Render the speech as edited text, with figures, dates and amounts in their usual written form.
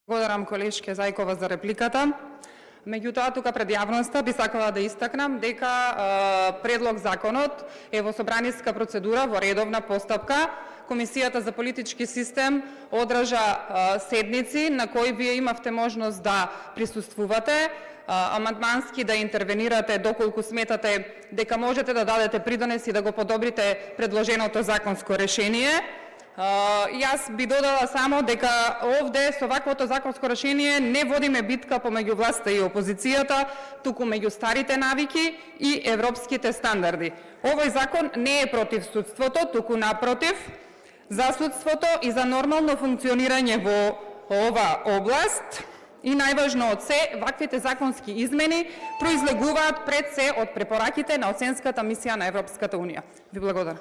Благодарам колешке Зајкова за репликата. Меѓутоа, тука пред јавноста би сакала да истакнам дека предлог законот е во собраниска процедура, во редовна постапка. Комисијата за политички систем одржа седници на кои вие имавте можност да присуствувате, амандмански да интервенирате доколку сметате дека можете да дадете придонес и да го подобрите предложеното законско решение. Јас би додала само дека овде со ваквото законско решение не водиме битка помеѓу власта и опозицијата, туку меѓу старите навики и европските стандарди. Овој закон не е против судството, туку напротив, за судството и за нормално функционирање во ова област. И најважно од се, ваквите законски измени произлегуваат пред се од препораките на оценската мисија на Европската Унија. Ви благодарам.